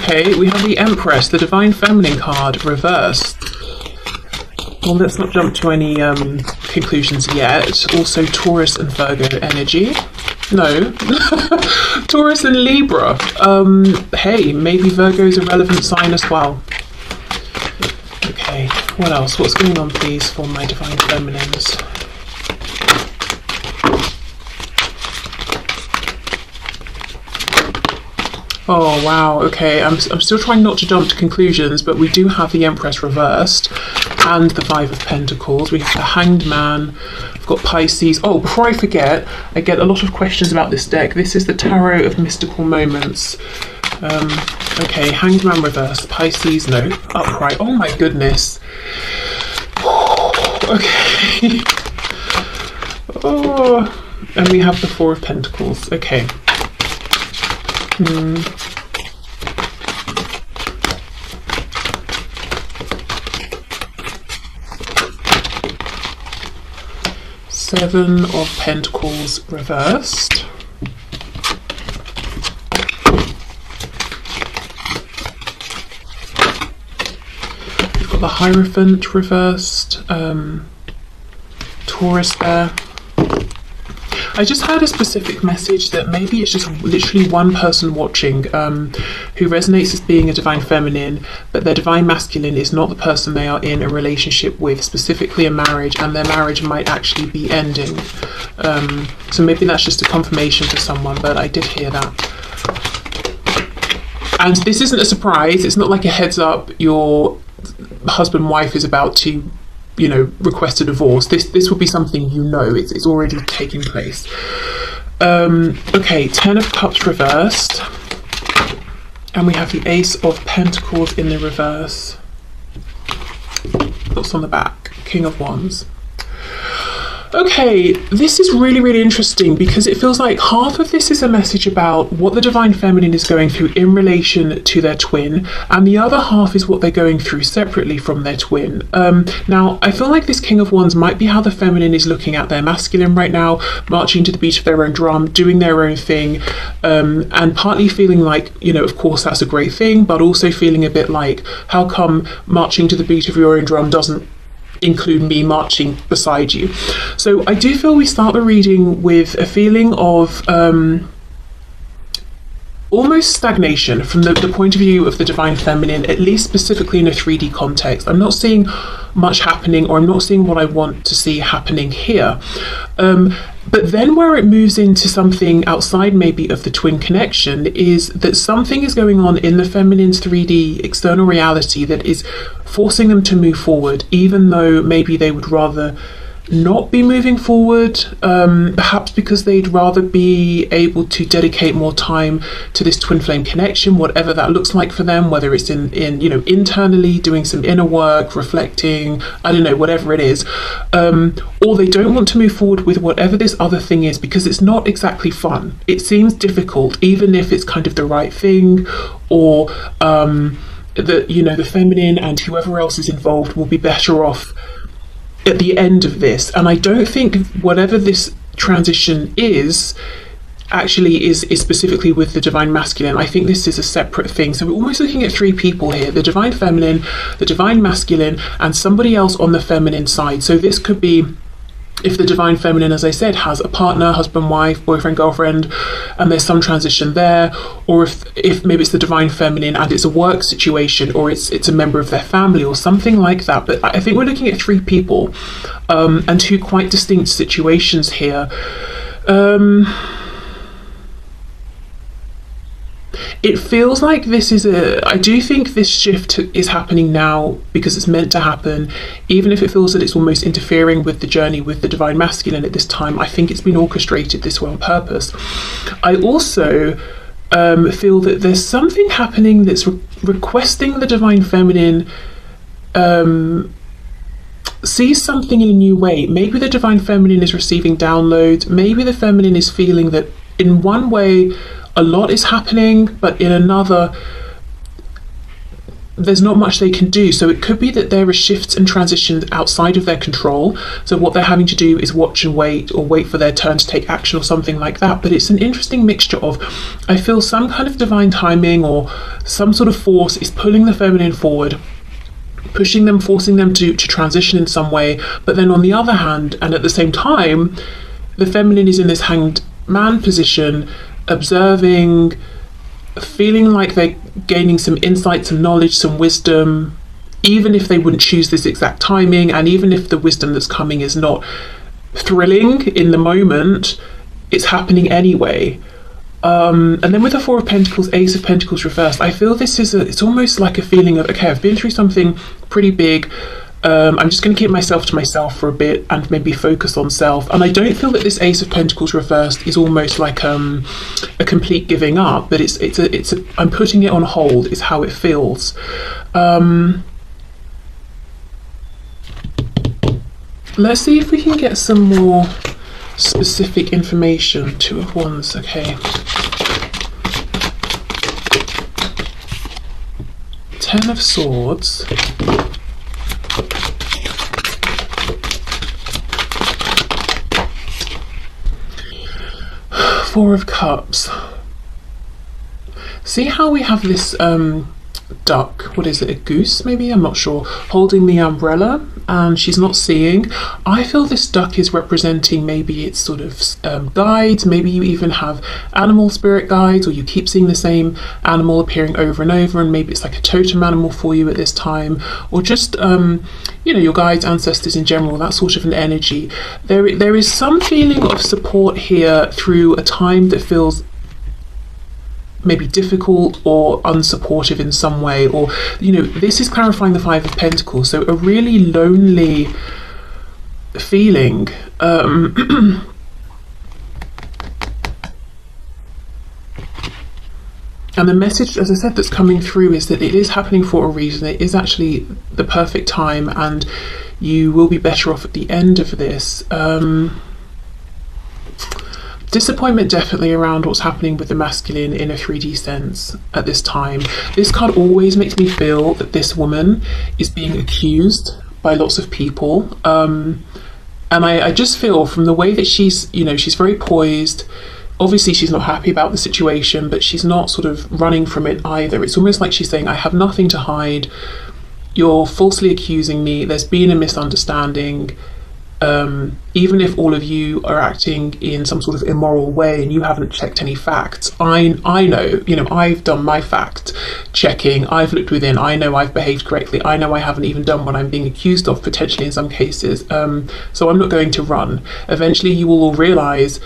Okay, we have the Empress, the Divine Feminine card, reversed. Well, let's not jump to any conclusions yet. Also, Taurus and Virgo energy. No. Taurus and Libra. Hey, maybe Virgo's a relevant sign as well. Okay, what else? What's going on, please, for my Divine Feminines? Oh, wow, okay. I'm still trying not to jump to conclusions, but we do have the Empress reversed and the Five of Pentacles. We have the Hanged Man. We've got Pisces. Oh, before I forget, I get a lot of questions about this deck. This is the Tarot of Mystical Moments. Okay, Hanged Man reversed. Pisces, no. Upright. Oh my goodness. Okay. Oh, and we have the Four of Pentacles. Okay. Seven of Pentacles reversed. We've got the Hierophant reversed. Taurus there. I just had a specific message that maybe it's just literally one person watching who resonates as being a Divine Feminine, but their Divine Masculine is not the person they are in a relationship with, specifically a marriage, and their marriage might actually be ending. So maybe that's just a confirmation for someone, but I did hear that. And this isn't a surprise. It's not like a heads up your husband wife is about to, you know, request a divorce. This will be something, you know, it's already taking place. Okay, Ten of Cups reversed, and we have the Ace of Pentacles in the reverse. What's on the back? King of Wands. Okay, this is really, really interesting because it feels like half of this is a message about what the Divine Feminine is going through in relation to their twin, and the other half is what they're going through separately from their twin. Now, I feel like this King of Wands might be how the Feminine is looking at their masculine right now, marching to the beat of their own drum, doing their own thing, and partly feeling like, you know, of course that's a great thing, but also feeling a bit like, how come marching to the beat of your own drum doesn't include me marching beside you? So I do feel we start the reading with a feeling of almost stagnation from the point of view of the Divine Feminine, at least specifically in a 3D context. I'm not seeing much happening, or I'm not seeing what I want to see happening here. But then where it moves into something outside maybe of the twin connection is that something is going on in the feminine's 3D external reality that is forcing them to move forward, even though maybe they would rather not be moving forward, perhaps because they'd rather be able to dedicate more time to this twin flame connection, whatever that looks like for them, whether it's in you know, internally doing some inner work, reflecting, I don't know, whatever it is, or they don't want to move forward with whatever this other thing is because it's not exactly fun. It seems difficult, even if it's kind of the right thing, or that, you know, the feminine and whoever else is involved will be better off at the end of this. And I don't think whatever this transition is actually is specifically with the Divine Masculine. I think this is a separate thing. So we're almost looking at three people here: the Divine Feminine, the Divine Masculine, and somebody else on the feminine side. So this could be if the Divine Feminine, as I said, has a partner, husband, wife, boyfriend, girlfriend, and there's some transition there, or if maybe it's the Divine Feminine and it's a work situation, or it's a member of their family or something like that. But I think we're looking at three people and two quite distinct situations here. It feels like this is I do think this shift is happening now because it's meant to happen, even if it feels that it's almost interfering with the journey with the Divine Masculine at this time. I think it's been orchestrated this way on purpose. I also feel that there's something happening that's requesting the Divine Feminine sees something in a new way. Maybe the Divine Feminine is receiving downloads. Maybe the Feminine is feeling that in one way a lot is happening, but in another there's not much they can do. So it could be that there are shifts and transitions outside of their control. So what they're having to do is watch and wait, or wait for their turn to take action or something like that. But it's an interesting mixture of, I feel some kind of divine timing or some sort of force is pulling the feminine forward, pushing them, forcing them to transition in some way. But then on the other hand, and at the same time, the feminine is in this hanged man position, observing, feeling like they're gaining some insight, some knowledge, some wisdom, even if they wouldn't choose this exact timing, and even if the wisdom that's coming is not thrilling in the moment, it's happening anyway. And then with the Four of Pentacles, Ace of Pentacles reversed, I feel this is it's almost like a feeling of, okay, I've been through something pretty big. I'm just going to keep myself to myself for a bit and maybe focus on self. And I don't feel that this Ace of Pentacles reversed is almost like a complete giving up, but it's a I'm putting it on hold is how it feels. Let's see if we can get some more specific information. Two of Wands, okay. Ten of Swords. Four of Cups. See how we have this duck, what is it, a goose maybe, I'm not sure, holding the umbrella, and she's not seeing. I feel this duck is representing maybe it's sort of guides, maybe you even have animal spirit guides, or you keep seeing the same animal appearing over and over, and maybe it's like a totem animal for you at this time, or just you know, your guides, ancestors in general, that sort of an energy. There is some feeling of support here through a time that feels maybe difficult or unsupportive in some way, or, you know, this is clarifying the Five of Pentacles, so a really lonely feeling. And the message, as I said, that's coming through is that it is happening for a reason. It is actually the perfect time, and you will be better off at the end of this. Disappointment definitely around what's happening with the masculine in a 3D sense at this time. This card always makes me feel that this woman is being accused by lots of people. And I just feel from the way that she's, you know, she's very poised. Obviously she's not happy about the situation, but she's not sort of running from it either. It's almost like she's saying, I have nothing to hide. You're falsely accusing me. There's been a misunderstanding. Even if all of you are acting in some sort of immoral way and you haven't checked any facts, I know, you know, I've done my fact checking, I've looked within, I know I've behaved correctly, I know I haven't even done what I'm being accused of, potentially in some cases, so I'm not going to run. Eventually you will all realise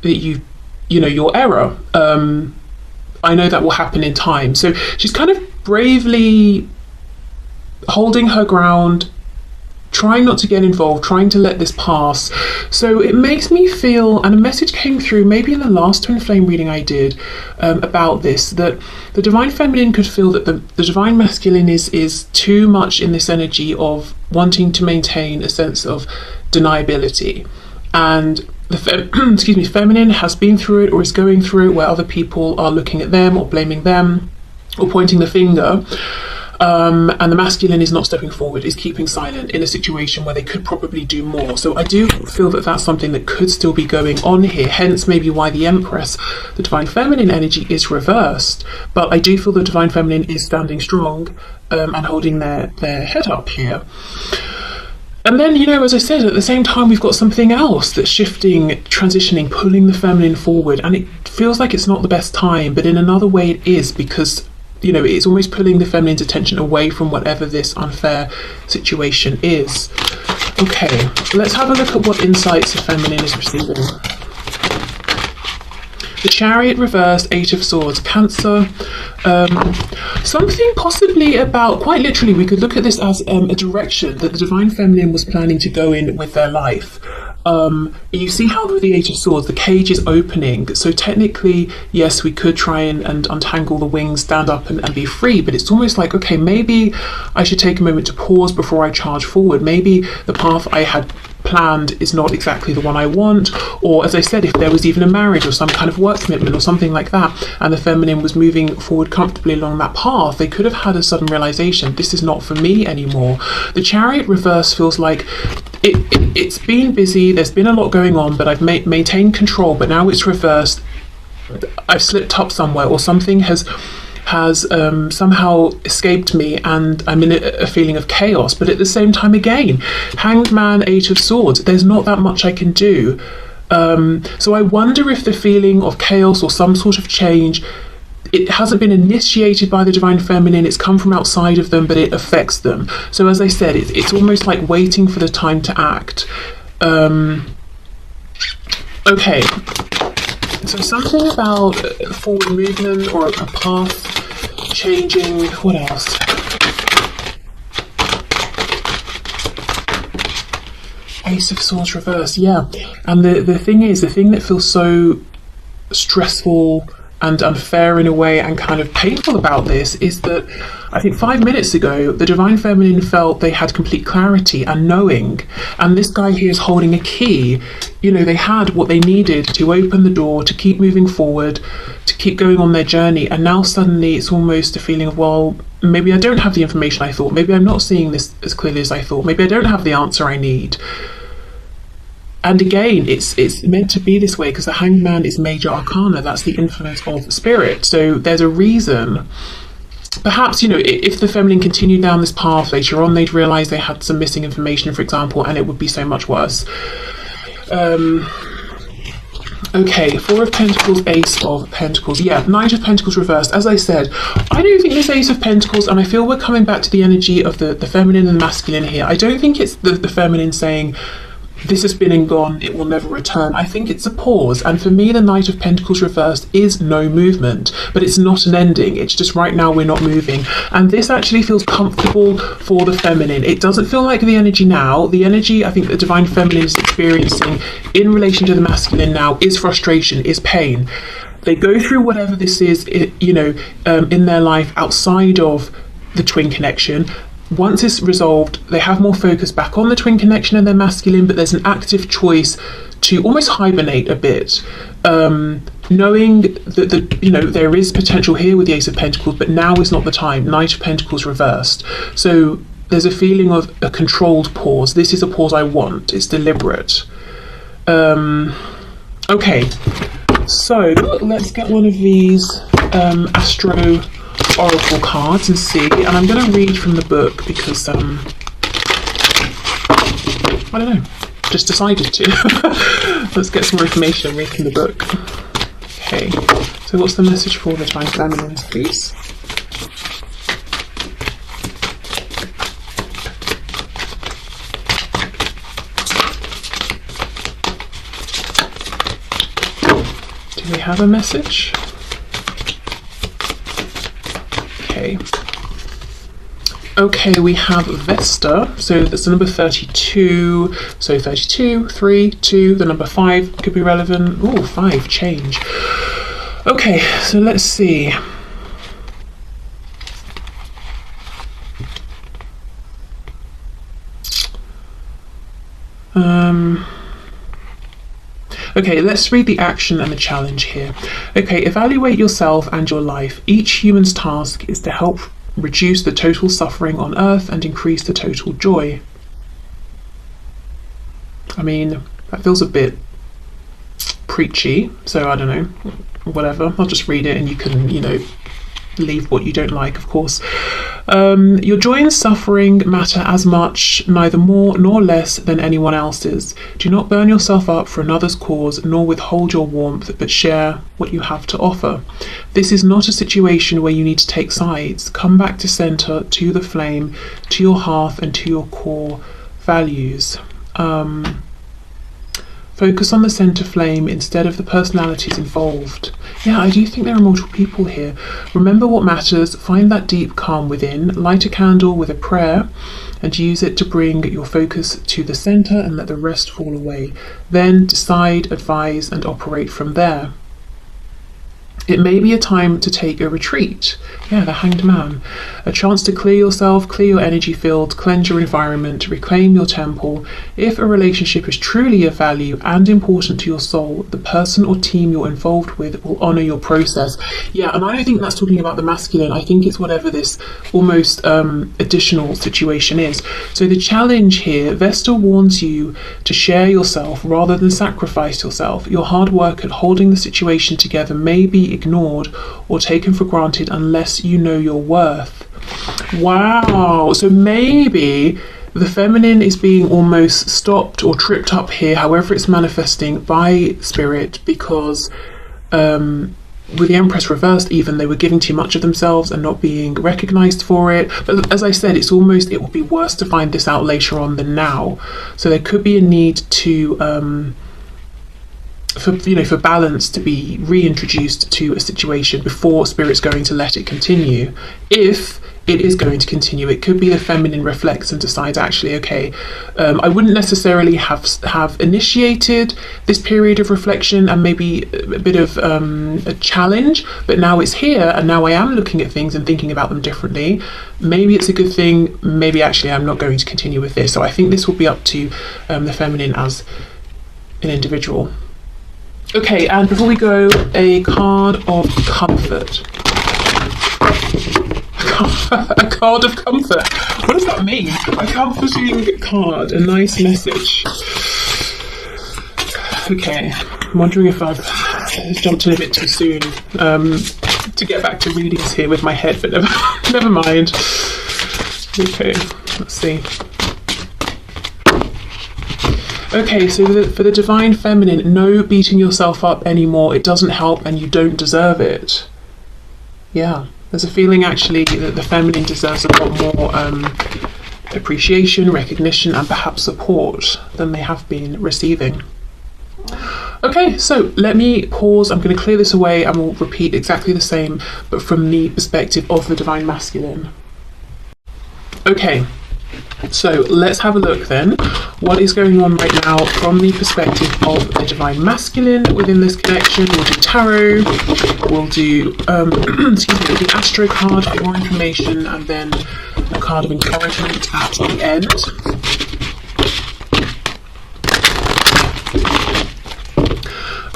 that you know, your error. I know that will happen in time. So she's kind of bravely holding her ground, trying not to get involved, trying to let this pass. So it makes me feel, and a message came through maybe in the last twin flame reading I did about this, that the divine feminine could feel that the divine masculine is too much in this energy of wanting to maintain a sense of deniability, and the feminine has been through it or is going through it, where other people are looking at them or blaming them or pointing the finger. And the masculine is not stepping forward, is keeping silent in a situation where they could probably do more. So I do feel that that's something that could still be going on here, hence maybe why the Empress, the divine feminine energy, is reversed. But I do feel the divine feminine is standing strong and holding their head up here. And then, you know, as I said, at the same time, we've got something else that's shifting, transitioning, pulling the feminine forward. And it feels like it's not the best time, but in another way it is, because, you know, it's almost pulling the feminine's attention away from whatever this unfair situation is. Okay, let's have a look at what insights the feminine is receiving. The Chariot reversed, Eight of Swords, Cancer. Something possibly about, quite literally, we could look at this as a direction that the divine feminine was planning to go in with their life. You see how with the Eight of Swords, the cage is opening. So technically, yes, we could try and untangle the wings, stand up and be free, but it's almost like, okay, maybe I should take a moment to pause before I charge forward. Maybe the path I had planned is not exactly the one I want, or as I said, if there was even a marriage or some kind of work commitment or something like that, and the feminine was moving forward comfortably along that path, they could have had a sudden realization, this is not for me anymore. The Chariot reverse feels like it's been busy, there's been a lot going on, but I've maintained control, but now it's reversed. I've slipped up somewhere, or something has somehow escaped me, and I'm in a feeling of chaos. But at the same time, again, Hanged Man, Eight of Swords, there's not that much I can do. So I wonder if the feeling of chaos or some sort of change, it hasn't been initiated by the Divine Feminine, it's come from outside of them, but it affects them. So as I said, it's almost like waiting for the time to act. Okay, so something about forward movement or a path changing. What else? Ace of Swords reverse, yeah. And the thing is, the thing that feels so stressful and unfair in a way and kind of painful about this is that I think 5 minutes ago the Divine Feminine felt they had complete clarity and knowing, and this guy here is holding a key. You know, they had what they needed to open the door, to keep moving forward, to keep going on their journey, and now suddenly it's almost a feeling of, well, maybe I don't have the information I thought, maybe I'm not seeing this as clearly as I thought, maybe I don't have the answer I need. And again, it's meant to be this way because the Hanged Man is major arcana. That's the influence of spirit. So there's a reason. Perhaps, you know, if the feminine continued down this path later on, they'd realise they had some missing information, for example, and it would be so much worse. Okay, Four of Pentacles, Ace of Pentacles. Yeah, Knight of Pentacles reversed. As I said, I don't think this Ace of Pentacles, and I feel we're coming back to the energy of the feminine and the masculine here. I don't think it's the feminine saying, this has been and gone, it will never return. I think it's a pause, and for me the Knight of Pentacles reversed is no movement, but it's not an ending, it's just right now we're not moving. And this actually feels comfortable for the feminine. It doesn't feel like the energy now. The energy I think the Divine Feminine is experiencing in relation to the masculine now is frustration, is pain. They go through whatever this is, you know, in their life outside of the twin connection. Once it's resolved, they have more focus back on the twin connection and their masculine, but there's an active choice to almost hibernate a bit, knowing that you know, there is potential here with the Ace of Pentacles, but now is not the time. Knight of Pentacles reversed. So there's a feeling of a controlled pause. This is a pause I want. It's deliberate. Okay, so let's get one of these astro oracle cards and see, and I'm going to read from the book because I don't know, just decided to. Let's get some more information and read from the book. Okay, so what's the message for the Divine Feminine, please? Do we have a message? Okay, we have Vesta, so that's the number 32, so 32, 3, 2, the number 5 could be relevant. Oh, 5, change. Okay, so let's see. Okay, let's read the action and the challenge here. Okay, evaluate yourself and your life. Each human's task is to help reduce the total suffering on Earth and increase the total joy. I mean, that feels a bit preachy, so I don't know, whatever. I'll just read it and you can, you know, leave what you don't like, of course. Your joy and suffering matter as much, neither more nor less than anyone else's. Do not burn yourself up for another's cause, nor withhold your warmth, but share what you have to offer. This is not a situation where you need to take sides. Come back to center, to the flame, to your hearth, and to your core values. Focus on the center flame instead of the personalities involved. Yeah, I do think there are multiple people here. Remember what matters, find that deep calm within, light a candle with a prayer, and use it to bring your focus to the center and let the rest fall away. Then decide, advise, and operate from there. It may be a time to take a retreat. Yeah, the Hanged Man. A chance to clear yourself, clear your energy field, cleanse your environment, reclaim your temple. If a relationship is truly of value and important to your soul, the person or team you're involved with will honour your process. Yeah, and I don't think that's talking about the masculine. I think it's whatever this almost additional situation is. So the challenge here, Vesta warns you to share yourself rather than sacrifice yourself. Your hard work at holding the situation together may be ignored or taken for granted unless you know your worth. Wow, so maybe the feminine is being almost stopped or tripped up here, however it's manifesting, by spirit, because with the Empress reversed, even, they were giving too much of themselves and not being recognized for it. But as I said, it will be worse to find this out later on than now. So there could be a need to for balance to be reintroduced to a situation before spirit's going to let it continue. If it is going to continue, it could be the feminine reflects and decides, actually, okay, I wouldn't necessarily have initiated this period of reflection and maybe a bit of a challenge, but now it's here and now I am looking at things and thinking about them differently. Maybe it's a good thing, maybe actually I'm not going to continue with this. So I think this will be up to the feminine as an individual. Okay, and before we go, a card of comfort. A card of comfort. What does that mean? A comforting card, a nice message. Okay, I'm wondering if I've jumped in a bit too soon to get back to readings here with my head, but never mind. Okay, let's see. Okay, so for the divine feminine, no beating yourself up anymore. It doesn't help and you don't deserve it. Yeah, there's a feeling actually that the feminine deserves a lot more appreciation, recognition, and perhaps support than they have been receiving. Okay, so let me pause. I'm going to clear this away and we'll repeat exactly the same, but from the perspective of the divine masculine. Okay. So let's have a look then. What is going on right now from the perspective of the divine masculine within this connection? We'll do tarot, we'll do the astro card for more information, and then a card of encouragement at the end.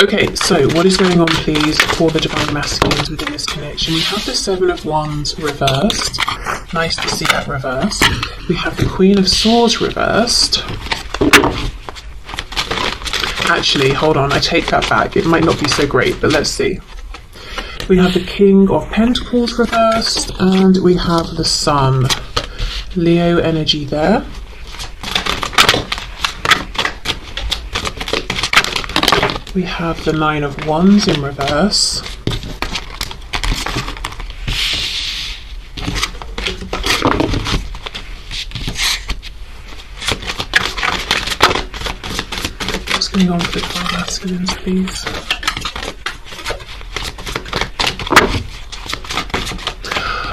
Okay, so what is going on, please, for the divine masculines within this connection? We have the Seven of Wands reversed. Nice to see that reversed. We have the Queen of Swords reversed. Actually, hold on, I take that back. It might not be so great, but let's see. We have the King of Pentacles reversed, and we have the Sun. Leo energy there. We have the Nine of Wands in reverse. What's going on with the divine masculines, please?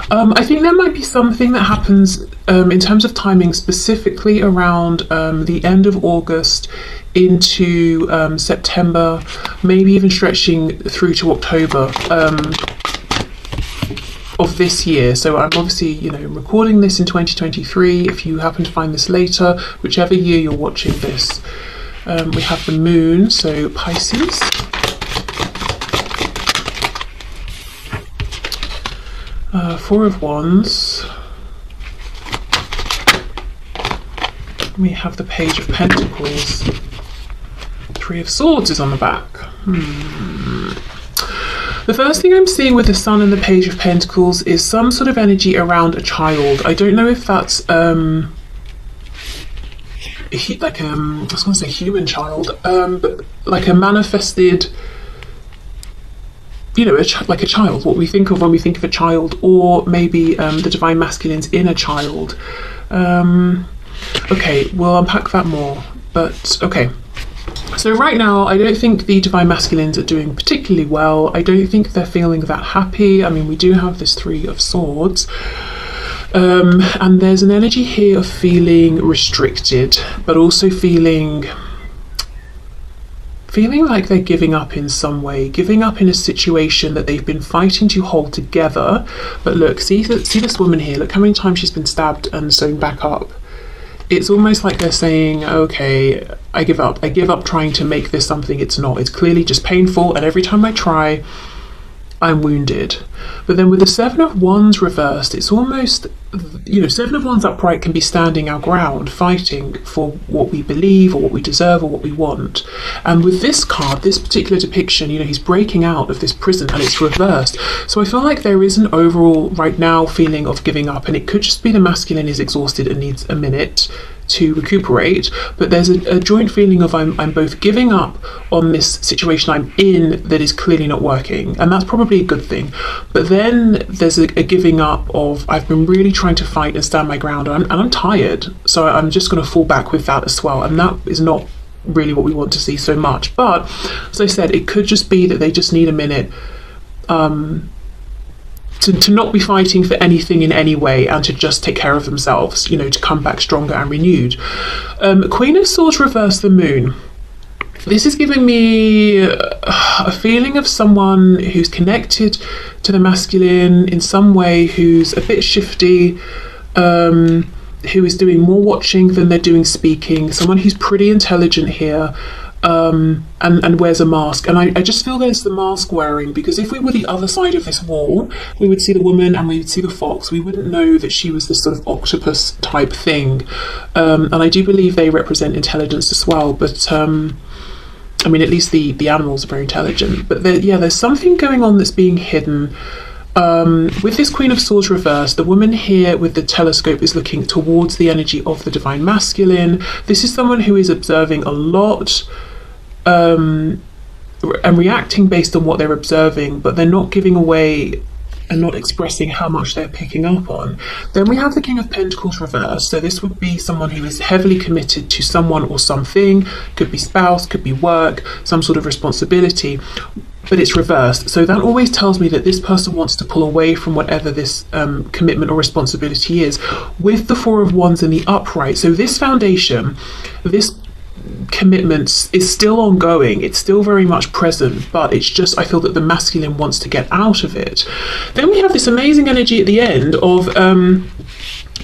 I think there might be something that happens in terms of timing, specifically around the end of August into September, maybe even stretching through to October of this year. So I'm obviously, recording this in 2023. If you happen to find this later, whichever year you're watching this, we have the Moon, so Pisces. Four of Wands. We have the Page of Pentacles. Three of Swords is on the back. The first thing I'm seeing with the Sun and the Page of Pentacles is some sort of energy around a child. I don't know if that's I was going to say human child, but like a manifested, like a child, what we think of when we think of a child, or maybe the divine masculines in a child. Okay, we'll unpack that more, but okay. So right now, I don't think the divine masculines are doing particularly well. I don't think they're feeling that happy. I mean, we do have this Three of Swords. And there's an energy here of feeling restricted, but also feeling feeling like they're giving up in some way, giving up in a situation that they've been fighting to hold together. But look, see this woman here, look how many times she's been stabbed and sewn back up. It's almost like they're saying, okay, I give up trying to make this something it's not. It's clearly just painful, and every time I try, I'm wounded. But then with the Seven of Wands reversed, it's almost, you know, Seven of Wands upright can be standing our ground, fighting for what we believe or what we deserve or what we want. And with this card, this particular depiction, you know, he's breaking out of this prison and it's reversed. So I feel like there is an overall right now feeling of giving up, and it could just be the masculine is exhausted and needs a minute to recuperate, but there's a joint feeling of I'm both giving up on this situation I'm in that is clearly not working, and that's probably a good thing, but then there's a giving up of I've been really trying to fight and stand my ground, and I'm tired, so I'm just going to fall back with that as well, and that is not really what we want to see so much. But as I said, it could just be that they just need a minute to not be fighting for anything in any way, and to just take care of themselves, you know, to come back stronger and renewed. Queen of Swords reverse the moon. This is giving me a feeling of someone who's connected to the masculine in some way, who's a bit shifty, who is doing more watching than they're doing speaking, someone who's pretty intelligent here, and wears a mask. And I just feel there's the mask wearing, because if we were the other side of this wall, we would see the woman and we would see the fox. We wouldn't know that she was this sort of octopus type thing. And I do believe they represent intelligence as well, but I mean, at least the animals are very intelligent. But there's something going on that's being hidden. With this Queen of Swords reversed, the woman here with the telescope is looking towards the energy of the divine masculine. This is someone who is observing a lot and reacting based on what they're observing, but they're not giving away and not expressing how much they're picking up on. Then we have the King of Pentacles reversed. So this would be someone who is heavily committed to someone or something. Could be spouse, could be work, some sort of responsibility, but it's reversed. So that always tells me that this person wants to pull away from whatever this commitment or responsibility is, with the Four of Wands in the upright. So this foundation, this commitment is still ongoing, it's still very much present, but it's just, I feel that the masculine wants to get out of it. Then we have this amazing energy at the end of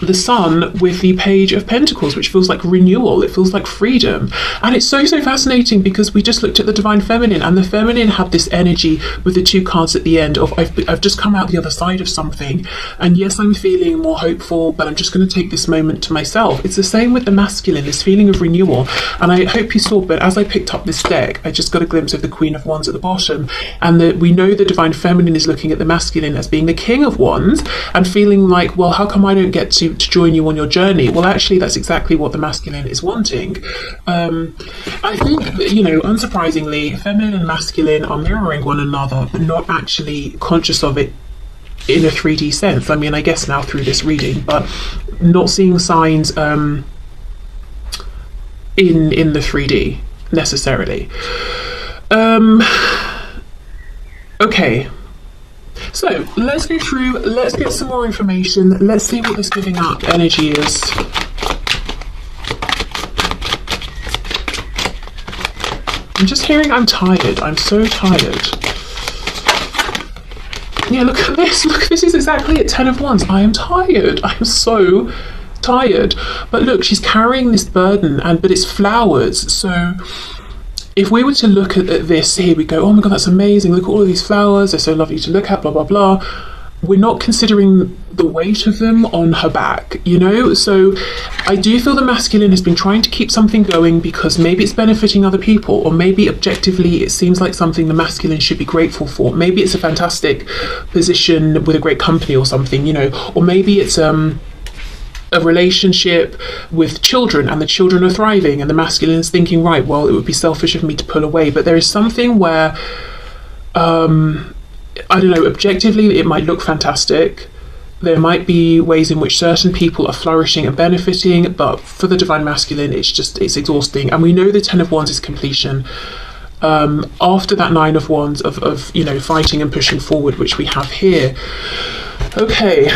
the Sun with the Page of Pentacles, which feels like renewal, it feels like freedom. And it's so fascinating, because we just looked at the Divine Feminine, and the Feminine had this energy with the two cards at the end of I've just come out the other side of something, and yes, I'm feeling more hopeful, but I'm just going to take this moment to myself. It's the same with the masculine, this feeling of renewal. And I hope you saw, but as I picked up this deck, I just got a glimpse of the Queen of Wands at the bottom, and we know the Divine Feminine is looking at the masculine as being the King of Wands, and feeling like, well, how come I don't get to join you on your journey? Well, actually, that's exactly what the masculine is wanting. I think, you know, unsurprisingly, feminine and masculine are mirroring one another, but not actually conscious of it in a 3D sense. I mean, I guess now through this reading, but not seeing signs in the 3D necessarily. Okay. So let's go through, let's get some more information, let's see what this giving up energy is. I'm just hearing I'm tired, I'm so tired. Yeah, look at this, look, this is exactly at 10 of Wands. I am tired, I'm so tired. But look, she's carrying this burden, but it's flowers, so if we were to look at this, here we go, oh my god, that's amazing, look at all of these flowers, they're so lovely to look at, blah, blah, blah. We're not considering the weight of them on her back, you know? So I do feel the masculine has been trying to keep something going because maybe it's benefiting other people, or maybe objectively it seems like something the masculine should be grateful for. Maybe it's a fantastic position with a great company or something, you know? Or maybe it's a relationship with children and the children are thriving and the masculine is thinking, right, well, it would be selfish of me to pull away. But there is something where I don't know, objectively it might look fantastic, there might be ways in which certain people are flourishing and benefiting, but for the divine masculine it's exhausting. And we know the 10 of Wands is completion. After that 9 of Wands of you know, fighting and pushing forward, which we have here. Okay,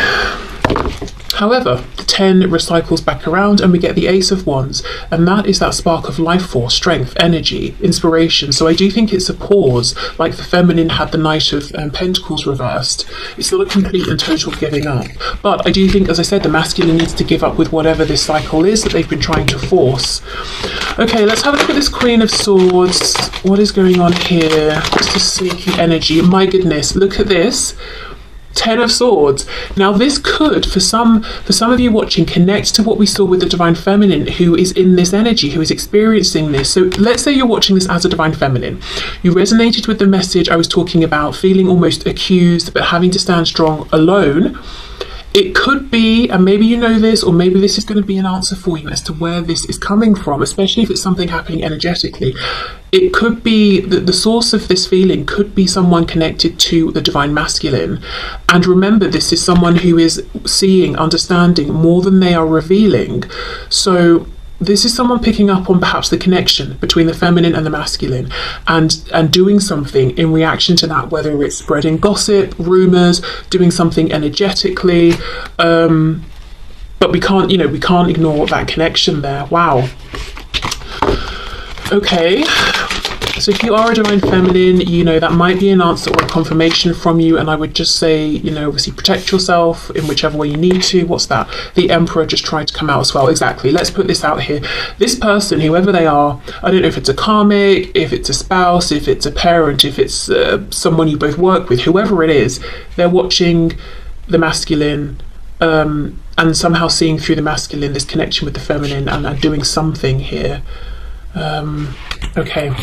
However, the 10 recycles back around and we get the Ace of Wands, and that is that spark of life force, strength, energy, inspiration. So I do think it's a pause, like the feminine had the Knight of Pentacles reversed. It's not a complete and total giving up. But I do think, as I said, the masculine needs to give up with whatever this cycle is that they've been trying to force. Okay, let's have a look at this Queen of Swords. What is going on here? What's the sneaky energy? My goodness, look at this. 10 of Swords. Now this could, for some of you watching, connect to what we saw with the Divine Feminine, who is in this energy, who is experiencing this. So let's say you're watching this as a Divine Feminine. You resonated with the message I was talking about, feeling almost accused, but having to stand strong alone. It could be, and maybe you know this, or maybe this is going to be an answer for you as to where this is coming from, especially if it's something happening energetically. It could be that the source of this feeling could be someone connected to the Divine Masculine. And remember, this is someone who is seeing, understanding more than they are revealing. So this is someone picking up on perhaps the connection between the feminine and the masculine, and doing something in reaction to that, whether it's spreading gossip, rumours, doing something energetically. But we can't ignore that connection there. Wow. Okay. So if you are a Divine Feminine, that might be an answer or a confirmation from you, and I would just say, obviously protect yourself in whichever way you need to. What's that? The Emperor just tried to come out as well. Exactly. Let's put this out here. This person, whoever they are, I don't know if it's a karmic, if it's a spouse, if it's a parent, if it's someone you both work with, whoever it is, they're watching the masculine and somehow seeing through the masculine this connection with the feminine and doing something here. Okay.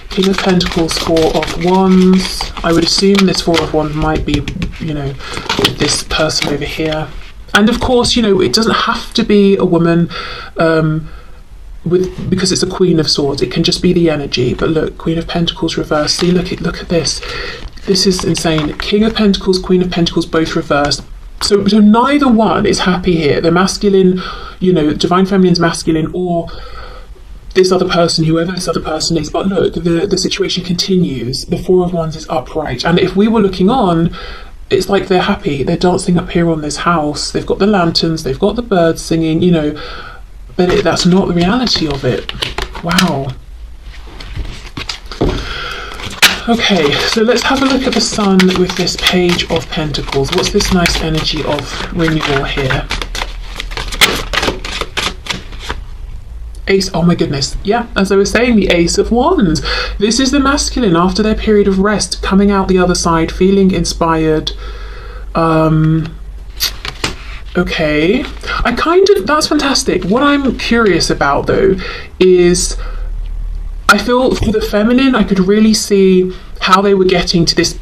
King of Pentacles, Four of Wands. I would assume this Four of Wands might be, with this person over here. And of course, it doesn't have to be a woman because it's a Queen of Swords. It can just be the energy. But look, Queen of Pentacles reversed. See, look at this. This is insane. King of Pentacles, Queen of Pentacles, both reversed. So neither one is happy here. The masculine, Divine Feminine's masculine, or this other person, whoever this other person is. But look, the situation continues. The Four of Wands is upright. And if we were looking on, it's like they're happy. They're dancing up here on this house. They've got the lanterns. They've got the birds singing, But that's not the reality of it. Wow. Okay, so let's have a look at the Sun with this Page of Pentacles. What's this nice energy of renewal here? Ace, oh my goodness. Yeah, as I was saying, the Ace of Wands. This is the masculine after their period of rest, coming out the other side, feeling inspired. Okay. That's fantastic. What I'm curious about though is, I feel for the feminine, I could really see how they were getting to this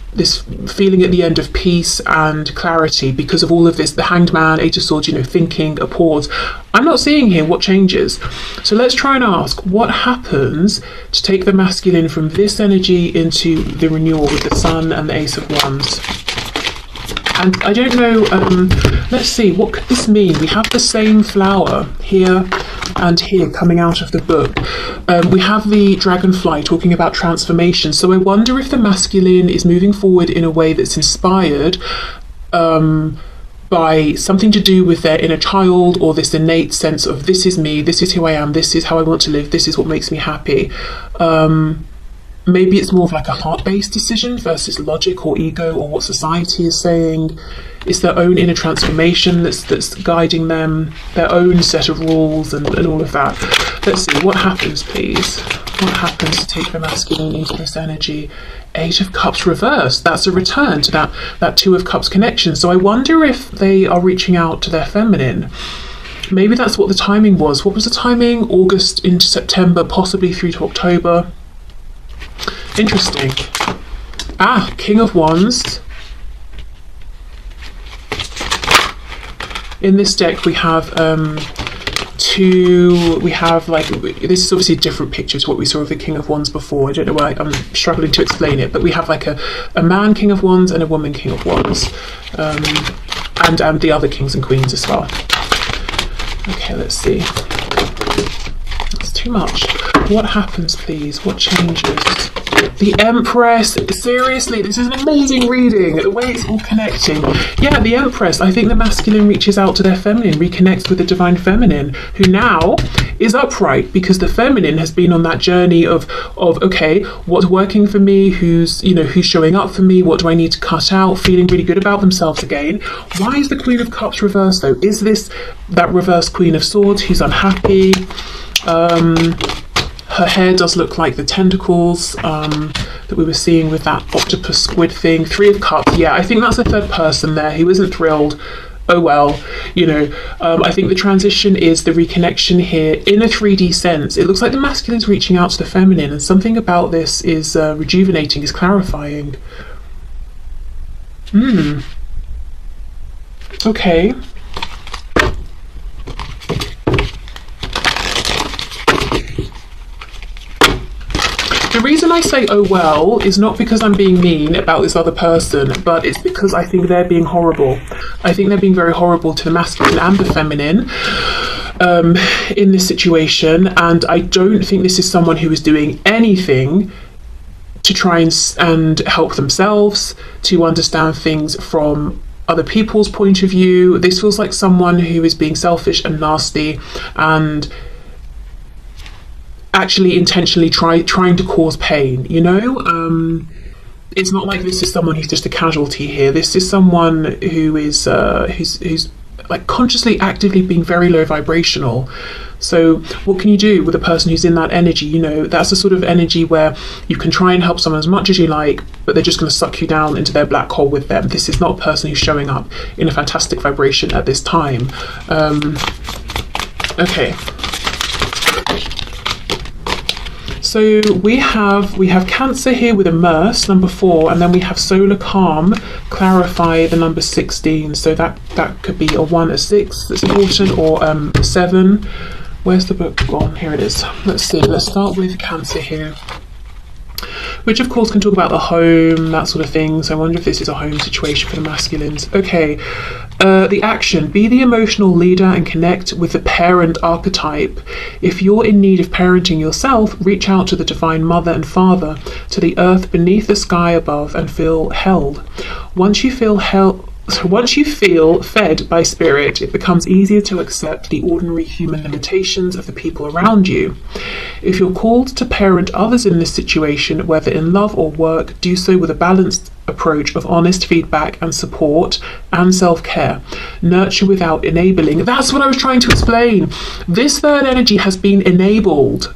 feeling at the end of peace and clarity because of all of this, the Hanged Man, Eight of Swords, thinking, a pause. I'm not seeing here what changes. So let's try and ask, what happens to take the masculine from this energy into the renewal with the Sun and the Ace of Wands? And I don't know, let's see, what could this mean? We have the same flower here and here coming out of the book. We have the dragonfly talking about transformation. So I wonder if the masculine is moving forward in a way that's inspired by something to do with their inner child, or this innate sense of, this is me, this is who I am, this is how I want to live, this is what makes me happy. Maybe it's more of like a heart-based decision versus logic or ego or what society is saying. It's their own inner transformation that's guiding them, their own set of rules and all of that. Let's see, what happens, please? What happens to take the masculine into this energy? Eight of Cups reversed. That's a return to that Two of Cups connection. So I wonder if they are reaching out to their feminine. Maybe that's what the timing was. What was the timing? August into September, possibly through to October. Interesting. King of Wands. In this deck we have this is obviously a different picture to what we saw of the King of Wands before. I don't know why I'm struggling to explain it, but we have like a man King of Wands and a woman King of Wands, and the other kings and queens as well. Okay, let's see. That's too much. What happens, please? What changes? The Empress. Seriously, this is an amazing reading. The way it's all connecting. Yeah, the Empress. I think the masculine reaches out to their feminine, reconnects with the divine feminine, who now is upright because the feminine has been on that journey of okay, what's working for me? Who's showing up for me? What do I need to cut out? Feeling really good about themselves again. Why is the Queen of Cups reversed though? Is this that reverse Queen of Swords who's unhappy? Her hair does look like the tentacles that we were seeing with that octopus squid thing. Three of Cups. Yeah, I think that's a third person there who isn't thrilled. Oh well, I think the transition is the reconnection here in a 3D sense. It looks like the masculine's reaching out to the feminine, and something about this is rejuvenating, is clarifying. Okay. The reason I say oh well is not because I'm being mean about this other person, but it's because I think they're being horrible. I think they're being very horrible to the masculine and the feminine in this situation, and I don't think this is someone who is doing anything to try and help themselves, to understand things from other people's point of view. This feels like someone who is being selfish and nasty and actually intentionally trying to cause pain, it's not like this is someone who's just a casualty here. This is someone who is who's like consciously actively being very low vibrational. So what can you do with a person who's in that energy? That's the sort of energy where you can try and help someone as much as you like, but they're just going to suck you down into their black hole with them. This is not a person who's showing up in a fantastic vibration at this time. Okay. So we have Cancer here with immerse, number 4, and then we have solar calm, clarify, the number 16. So that could be a 1, a 6 that's important, or 7. Where's the book gone? Here it is. Let's see. Let's start with Cancer here, which of course can talk about the home, that sort of thing. So I wonder if this is a home situation for the masculines. Okay, the action: be the emotional leader and connect with the parent archetype. If you're in need of parenting yourself, reach out to the divine mother and father, to the earth beneath the sky above, and feel held. Once you feel fed by spirit, it becomes easier to accept the ordinary human limitations of the people around you. If you're called to parent others in this situation, whether in love or work, do so with a balanced approach of honest feedback and support and self-care. Nurture without enabling. That's what I was trying to explain. This third energy has been enabled,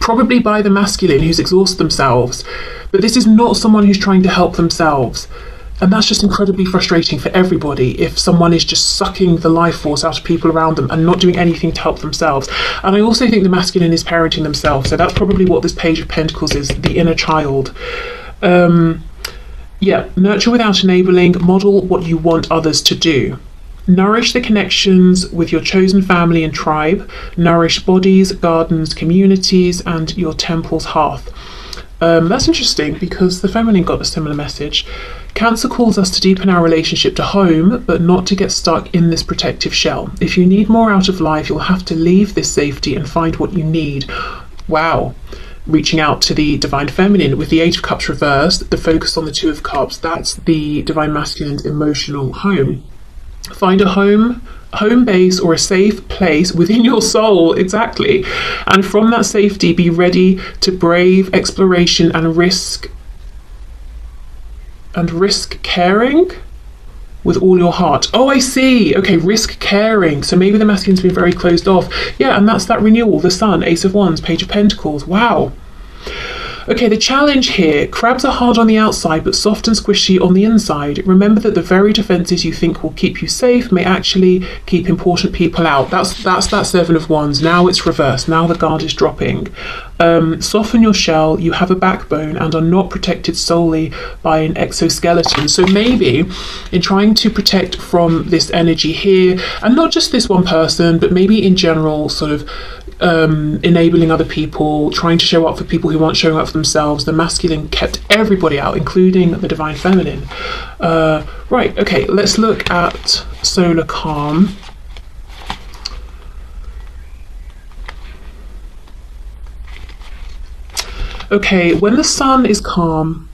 probably by the masculine who's exhausted themselves, but this is not someone who's trying to help themselves. And that's just incredibly frustrating for everybody if someone is just sucking the life force out of people around them and not doing anything to help themselves. And I also think the masculine is parenting themselves. So that's probably what this Page of Pentacles is, the inner child. Nurture without enabling, model what you want others to do. Nourish the connections with your chosen family and tribe. Nourish bodies, gardens, communities, and your temple's hearth. That's interesting because the feminine got a similar message. Cancer calls us to deepen our relationship to home, but not to get stuck in this protective shell. If you need more out of life, you'll have to leave this safety and find what you need. Wow. Reaching out to the divine feminine with the 8 of Cups reversed, the focus on the 2 of Cups. That's the divine masculine's emotional home. Find a home base or a safe place within your soul, exactly. And from that safety, be ready to brave exploration and risk caring with all your heart. Oh, I see. Okay, risk caring. So maybe the masculine's been very closed off. Yeah, and that's that renewal, the Sun, Ace of Wands, Page of Pentacles. Wow. Okay, the challenge here: crabs are hard on the outside but soft and squishy on the inside. Remember that the very defenses you think will keep you safe may actually keep important people out. That's that 7 of Wands. Now it's reversed. Now the guard is dropping. Soften your shell. You have a backbone and are not protected solely by an exoskeleton. So maybe in trying to protect from this energy here, and not just this one person, but maybe in general, sort of enabling other people, trying to show up for people who aren't showing up for themselves, the masculine kept everybody out, including the divine feminine. Right, okay, let's look at solar calm. Okay, when the sun is calm,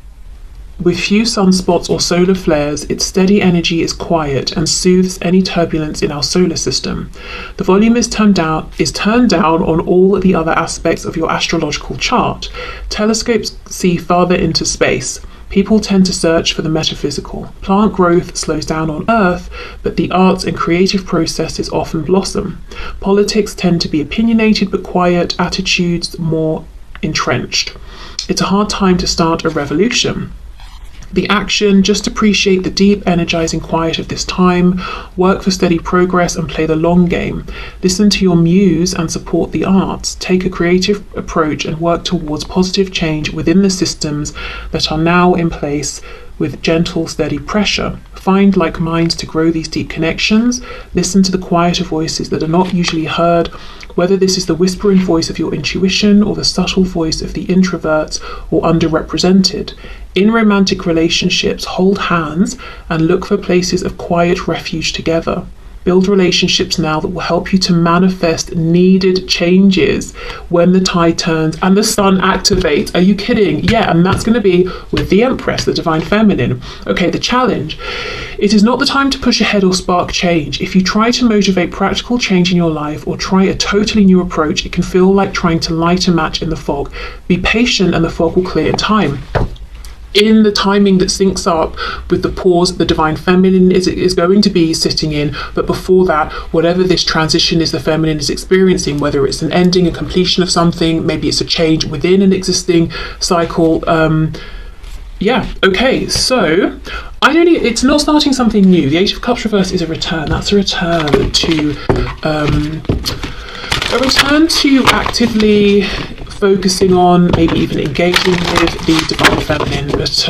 with few sunspots or solar flares, its steady energy is quiet and soothes any turbulence in our solar system. The volume is turned down on all the other aspects of your astrological chart. Telescopes see farther into space. People tend to search for the metaphysical. Plant growth slows down on Earth, but the arts and creative processes often blossom. Politics tend to be opinionated but quiet, attitudes more entrenched. It's a hard time to start a revolution. The action, just appreciate the deep, energizing quiet of this time, work for steady progress and play the long game. Listen to your muse and support the arts. Take a creative approach and work towards positive change within the systems that are now in place with gentle, steady pressure. Find like minds to grow these deep connections. Listen to the quieter voices that are not usually heard, whether this is the whispering voice of your intuition or the subtle voice of the introverts or underrepresented. In romantic relationships, hold hands and look for places of quiet refuge together. Build relationships now that will help you to manifest needed changes when the tide turns and the sun activates. Are you kidding? Yeah, and that's going to be with the Empress, the Divine Feminine. Okay, the challenge. It is not the time to push ahead or spark change. If you try to motivate practical change in your life or try a totally new approach, it can feel like trying to light a match in the fog. Be patient and the fog will clear in time. In the timing that syncs up with the pause the Divine Feminine is going to be sitting in, but before that, whatever this transition is the feminine is experiencing, whether it's an ending, a completion of something, maybe it's a change within an existing cycle. Yeah, okay, so it's not starting something new. The Eight of Cups reverse is a return. That's a return to actively focusing on, maybe even engaging with the Divine Feminine. But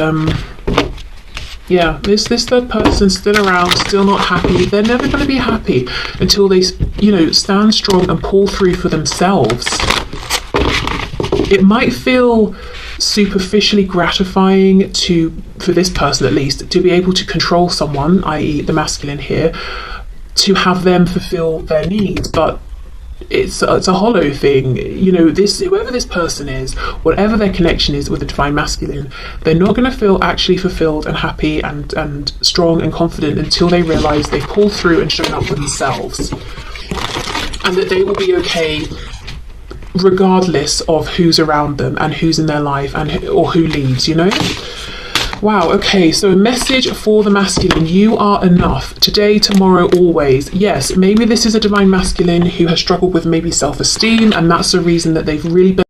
yeah, this third person's still around, still not happy. They're never going to be happy until they, stand strong and pull through for themselves. It might feel superficially gratifying for this person at least, to be able to control someone, i.e. the masculine here, to have them fulfill their needs, but it's a hollow thing. Whoever this person is, whatever their connection is with the Divine Masculine, they're not going to feel actually fulfilled and happy and strong and confident until they realise they've pulled through and shown up for themselves, and that they will be okay regardless of who's around them and who's in their life or who leads. Wow, okay, so a message for the masculine. You are enough. Today, tomorrow, always. Yes, maybe this is a Divine Masculine who has struggled with maybe self-esteem, and that's the reason that they've really been